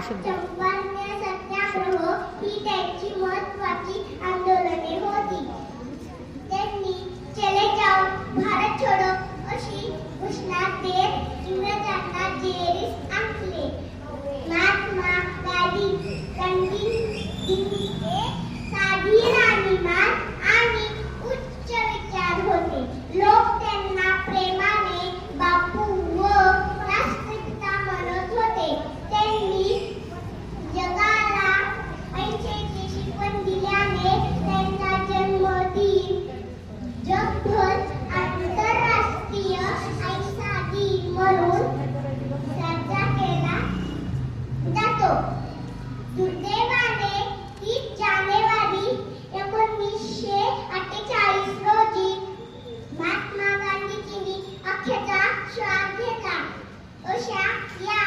शब्द चंपारण्य सत्याग्रह ही त्यांची महत्त्वाची आंदोलने होती. त्यांनी चले जाओ भारत छोडो अशी घोषणा देत इंग्रजांना जेरीस आणले. महात्मा गांधींचे साधी राहणीमान आणि उच्च विचार होते. लोक त्यांना प्रेमाने बापू व राष्ट्रपिता म्हणत होते. त्यांनी जगाला अहिंसेची शिकवण दिल्याने त्यांचा जन्मदिन जगभर आंतरराष्ट्रीय अहिंसा दिन म्हणून साजरा केला जातो. दुर्दैवाने 30 जानेवारी 1948 रोजी महात्मा गांधीजींनी अखेरचा श्वास घेतला. अशा या